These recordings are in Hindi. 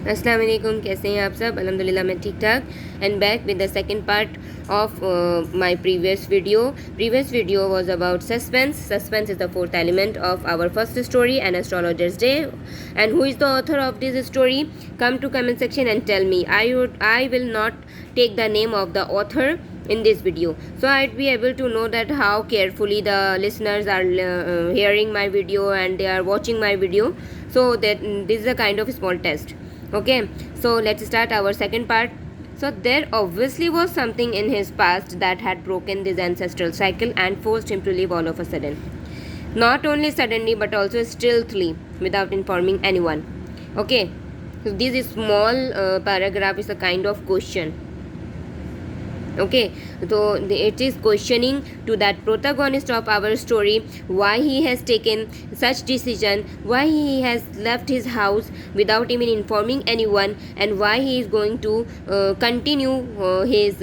अस्सलाम वालेकुम, कैसे हैं आप सब? अल्हम्दुलिल्लाह मैं ठीक ठाक and back with the second part of my previous video was about suspense is the fourth element of our first story, an astrologer's day. And who is the author of this story? Come to comment section and tell me. I will not take the name of the author in this video, so I'd be able to know that how carefully the listeners are hearing my video and they are watching my video. So that this is a kind of small test. Okay, so let's start our second part. So there obviously was something in his past that had broken this ancestral cycle and forced him to leave all of a sudden. Not only suddenly but also stealthily without informing anyone. Okay, so this small paragraph is a kind of question. Okay, so it is questioning to that protagonist of our story why he has taken such decision, why he has left his house without even informing anyone, and why he is going to continue his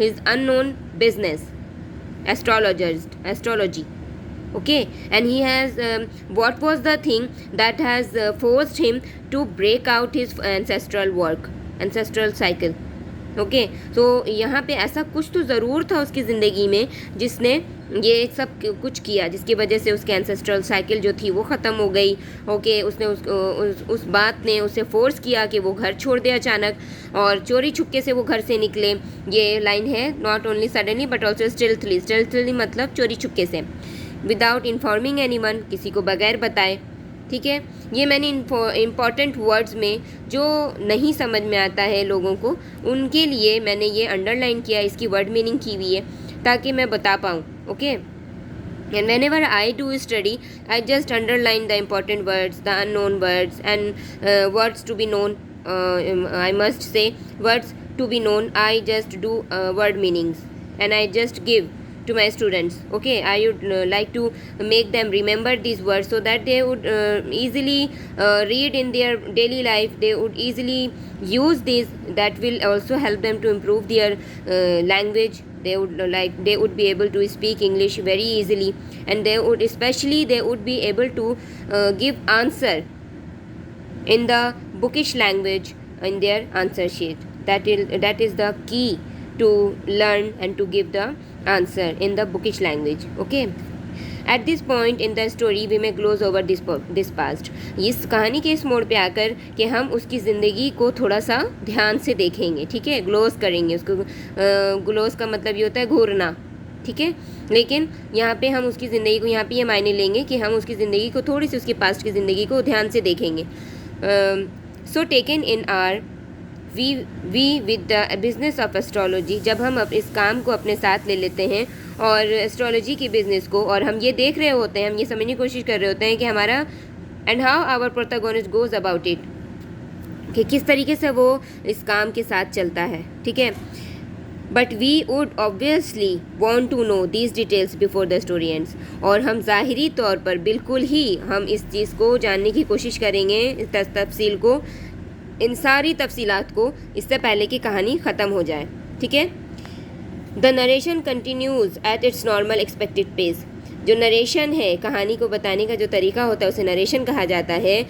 his unknown business, astrology. Okay, and he has what was the thing that has forced him to break out his ancestral cycle. Okay, तो यहाँ पे ऐसा कुछ तो ज़रूर था उसकी ज़िंदगी में जिसने ये सब कुछ किया, जिसकी वजह से उसके एंसेस्ट्रल साइकिल जो थी वो ख़त्म हो गई. ओके, उसने उस बात ने उसे फोर्स किया कि वो घर छोड़ दे अचानक और चोरी छुपके से वो घर से निकले. ये लाइन है, not only suddenly but also stealthily मतलब चोरी छुपके से, विदाउट इन्फॉर्मिंग एनीवन, किसी को बगैर बताए. ठीक है, ये मैंने इम्पॉर्टेंट वर्ड्स में जो नहीं समझ में आता है लोगों को, उनके लिए मैंने ये अंडरलाइन किया, इसकी वर्ड मीनिंग की हुई है ताकि मैं बता पाऊँ. Okay, and whenever I do study, I just underline the important words, the unknown words, and words to be known. I must say words to be known. I just do word meanings and I just give to my students. Okay, I would like to make them remember these words so that they would easily read in their daily life. They would easily use these. That will also help them to improve their language. They would be able to speak English very easily, and they would be able to give answer in the bookish language in their answer sheet. That is the key to learn and to give the answer in the bookish language. Okay, at this point in the story we may gloss over this past. इस कहानी के इस मोड़ पे आकर कि हम उसकी ज़िंदगी को थोड़ा सा ध्यान से देखेंगे. ठीक है, ग्लोस करेंगे उसको. ग्लोस का मतलब ये होता है घूरना. ठीक है, लेकिन यहाँ पे हम उसकी ज़िंदगी को, यहाँ पे ये मायने लेंगे कि हम उसकी ज़िंदगी को थोड़ी सी, उसकी पास्ट की ज़िंदगी को ध्यान से देखेंगे. So taken in are we with the business of astrology, जब हम इस काम को अपने साथ ले लेते हैं और एस्ट्रोलॉजी की बिज़नेस को, और हम ये देख रहे होते हैं, हम ये समझने की कोशिश कर रहे होते हैं कि हमारा and how our protagonist goes about it, कि किस तरीके से वो इस काम के साथ चलता है. ठीक है, but we would obviously want to know these details before the story ends, और हम ज़ाहिरी तौर पर बिल्कुल ही हम इस चीज़ को जानने की कोशिश करेंगे, इस तफसील को, इन सारी तफसीलात को, इससे पहले कि कहानी ख़त्म हो जाए. ठीक है, the narration continues at its normal expected pace. जो नरेशन है, कहानी को बताने का जो तरीका होता है उसे नरेशन कहा जाता है.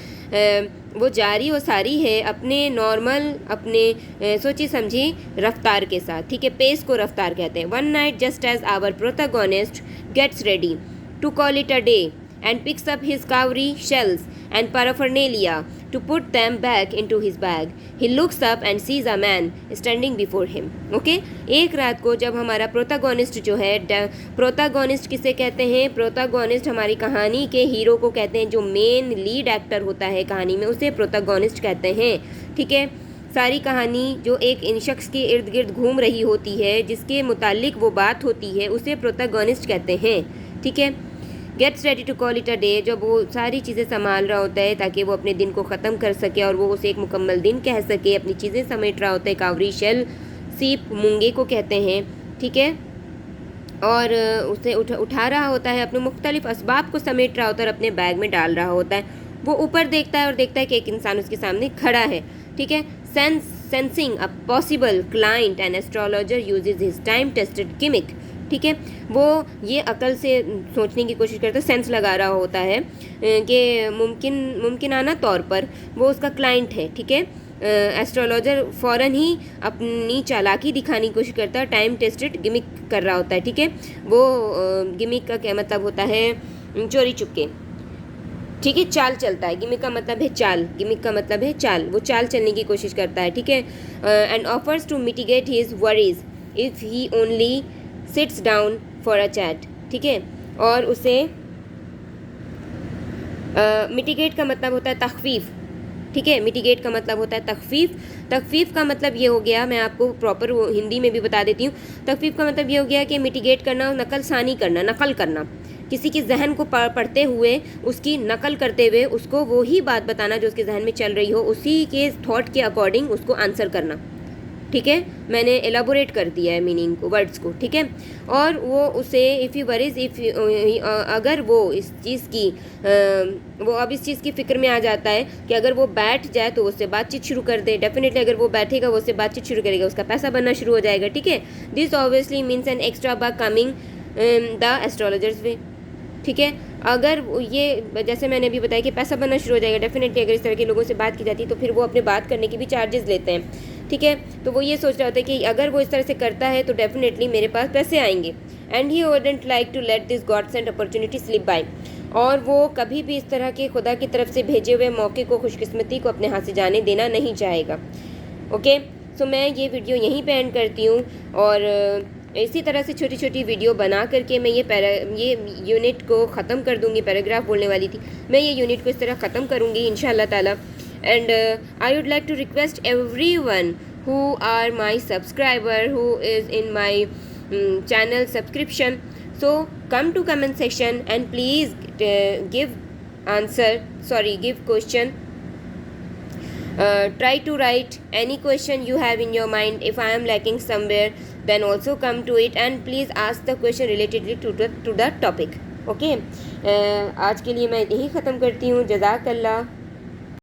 वो जारी और सारी है अपने नॉर्मल, अपने सोची समझी रफ्तार के साथ. ठीक है, पेस को रफ्तार कहते हैं. One night just as our protagonist gets ready to call it a day and picks up his cowrie shells and paraphernalia to put them back into his bag, he looks up and sees a man standing before him. Okay, एक रात को जब हमारा प्रोटैगोनिस्ट जो है, प्रोटैगोनिस्ट किसे कहते हैं? प्रोटैगोनिस्ट हमारी कहानी के हीरो को कहते हैं. जो मेन लीड एक्टर होता है कहानी में उसे प्रोटैगोनिस्ट कहते हैं. ठीक है, सारी कहानी जो एक इन शख्स के इर्द गिर्द घूम रही होती है, जिसके मुतालिक वो बात होती है, उसे प्रोटैगोनिस्ट कहते हैं. ठीक है, gets ready to call it a day, जब वो सारी चीज़ें संभाल रहा होता है ताकि वो अपने दिन को ख़त्म कर सके और वो उसे एक मुकम्मल दिन कह सके, अपनी चीज़ें समेट रहा होता है. कावरी शेल, सीप मूंगे को कहते हैं. ठीक है, और उसे उठा रहा होता है, अपने मुख्तलिफ असबाब को समेट रहा होता है और अपने बैग में डाल रहा होता है. वो ऊपर देखता है और देखता है कि एक इंसान उसके सामने खड़ा है. ठीक है, sensing a possible client, an astrologer uses his time tested gimmick. ठीक है, वो ये अकल से सोचने की कोशिश करता है, सेंस लगा रहा होता है कि मुमकिनाना तौर पर वो उसका क्लाइंट है, ठीक है। एस्ट्रोलॉजर फ़ौरन ही अपनी चालाकी दिखाने की कोशिश करता है, टाइम टेस्टेड गिमिक कर रहा होता है, ठीक है। वो गिमिक का क्या मतलब होता है, चोरी चुपके, ठीक है, चाल चलता है। गिमिक का मतलब है चाल, गिमिक का मतलब है चाल, वो चाल चलने की कोशिश करता है, ठीक है। And offers to mitigate his worries if he only sits down for a chat, ठीक है। और उसे मिटिगेट का मतलब होता है तखफीफ, ठीक है। मिटिगेट का मतलब होता है तखफीफ। तखफीफ का मतलब ये हो गया, मैं आपको प्रॉपर हिंदी में भी बता देती हूँ। तखफीफ का मतलब ये हो गया कि मिटिगेट करना, नकलसानी करना, नकल करना, किसी के जहन को पढ़ते हुए उसकी नकल करते हुए उसको वो ही बात बताना जो उसके जहन में चल रही हो, उसी के थॉट के अकॉर्डिंग उसको आंसर करना, ठीक है। मैंने एलाबोरेट कर दिया है मीनिंग को, वर्ड्स को, ठीक है। और वो उसे इफ़ यू वरीज, अगर वो इस चीज़ की वो अब इस चीज़ की फ़िक्र में आ जाता है कि अगर वो बैठ जाए तो उससे बातचीत शुरू कर दे। डेफिनेटली अगर वो बैठेगा वो उससे बातचीत शुरू करेगा, उसका पैसा बनना शुरू हो जाएगा, ठीक है। This obviously means an extra बा कमिंग द एस्ट्रोलॉजर्स वे, ठीक है। अगर ये जैसे मैंने अभी बताया कि पैसा बनना शुरू हो जाएगा, डेफिनेटली अगर इस तरह के लोगों से बात की जाती है तो फिर वो अपने बात करने की भी चार्जेस लेते हैं, ठीक है। तो वो ये सोच रहा होता है कि अगर वो इस तरह से करता है तो डेफिनेटली मेरे पास पैसे आएंगे। And he wouldn't like to let this God sent opportunity slip by, और वो कभी भी इस तरह के खुदा की तरफ से भेजे हुए मौके को, खुशकिस्मती को अपने हाथ से जाने देना नहीं चाहेगा। ओके, सो मैं ये वीडियो यहीं पे एंड करती हूँ, और इसी तरह से छोटी छोटी वीडियो बना करके मैं ये यूनिट को ख़त्म कर दूँगी। पैराग्राफ बोलने वाली थी, मैं ये यूनिट को इस तरह ख़त्म करूँगी इंशाअल्लाह ताला। And I would like to request everyone who are my subscriber, who is in my channel subscription, so come to comment section and please give question. Try to write any question you have in your mind. If I am lacking somewhere, then also come to it and please ask the question relatedly to the topic. Okay, आज के लिए मैं यही ख़त्म करती हूँ। जज़ाकल्लाह।